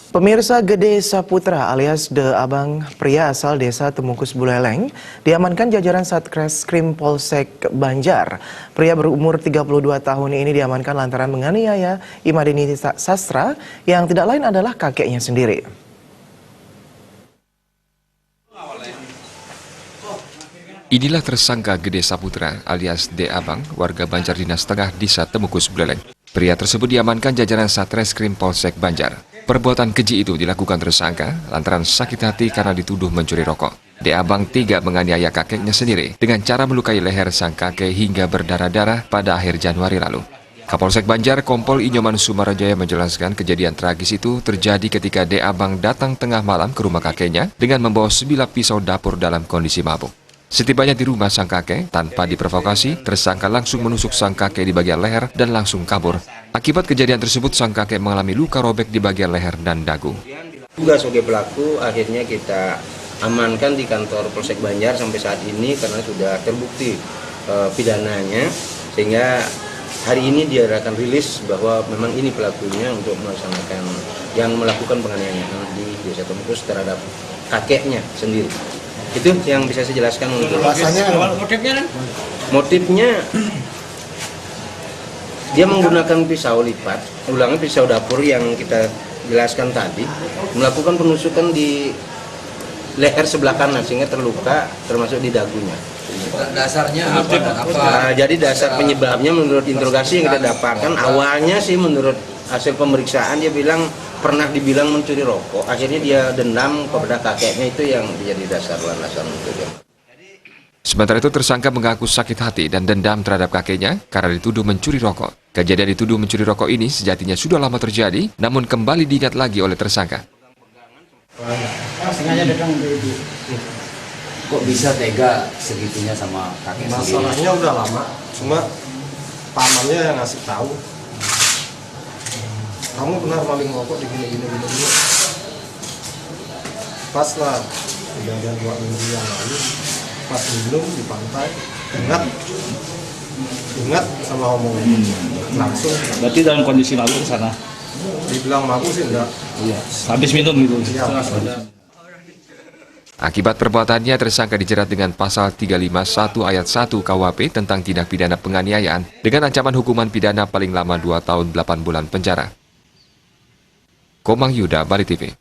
Pemirsa, Gede Saputra alias De Abang, pria asal desa Temungkus Buleleng, diamankan jajaran Satreskrim Polsek Banjar. Pria berumur 32 tahun ini diamankan lantaran menganiaya Imadini Sastra yang tidak lain adalah kakeknya sendiri. Inilah tersangka Gede Saputra alias De Abang, warga Banjar Dinas Tengah, Desa Temungkus Buleleng. Pria tersebut diamankan jajaran Satreskrim Polsek Banjar. Perbuatan keji itu dilakukan tersangka lantaran sakit hati karena dituduh mencuri rokok. De Abang tega menganiaya kakeknya sendiri dengan cara melukai leher sang kakek hingga berdarah-darah pada akhir Januari lalu. Kapolsek Banjar Kompol Inyoman Sumarajaya menjelaskan kejadian tragis itu terjadi ketika De Abang datang tengah malam ke rumah kakeknya dengan membawa sebilah pisau dapur dalam kondisi mabuk. Setibanya di rumah sang kakek, tanpa diprovokasi, tersangka langsung menusuk sang kakek di bagian leher dan langsung kabur. Akibat kejadian tersebut, sang kakek mengalami luka robek di bagian leher dan dagu. Juga sebagai pelaku, akhirnya kita amankan di kantor Polsek Banjar sampai saat ini karena sudah terbukti pidananya, sehingga hari ini dia akan rilis bahwa memang ini pelakunya untuk melaksanakan yang melakukan penganiayaan di Desa Temungkus terhadap kakeknya sendiri. Itu yang bisa saya jelaskan untuk motifnya dia menggunakan pisau lipat, ulangnya pisau dapur yang kita jelaskan tadi, melakukan penusukan di leher sebelah kanan sehingga terluka termasuk di dagunya. Dasarnya apa? Jadi dasar penyebabnya menurut interogasi yang kita dapatkan awalnya sih menurut hasil pemeriksaan dia bilang pernah dibilang mencuri rokok, akhirnya dia dendam kepada kakeknya, itu yang menjadi dasar landasan untuk dia. Sementara itu tersangka mengaku sakit hati dan dendam terhadap kakeknya karena dituduh mencuri rokok. Kejadian dituduh mencuri rokok ini sejatinya sudah lama terjadi, namun kembali diingat lagi oleh tersangka. Kok bisa tega segitunya sama kakek sendiri? Masalahnya udah lama, cuma pamannya yang ngasih tahu. Kamu pernah maling rokok di gini. Pas lah, kejadian 2 minggu yang lalu, pas minum di pantai, ingat sama omongan langsung. Berarti dalam kondisi mabuk ke sana? Dibilang mabuk sih enggak. Iya. Habis minum gitu? Iya. Akibat perbuatannya, tersangka dijerat dengan pasal 351 ayat 1 KUHP tentang tindak pidana penganiayaan dengan ancaman hukuman pidana paling lama 2 tahun 8 bulan penjara. Komang Yuda, Bali TV.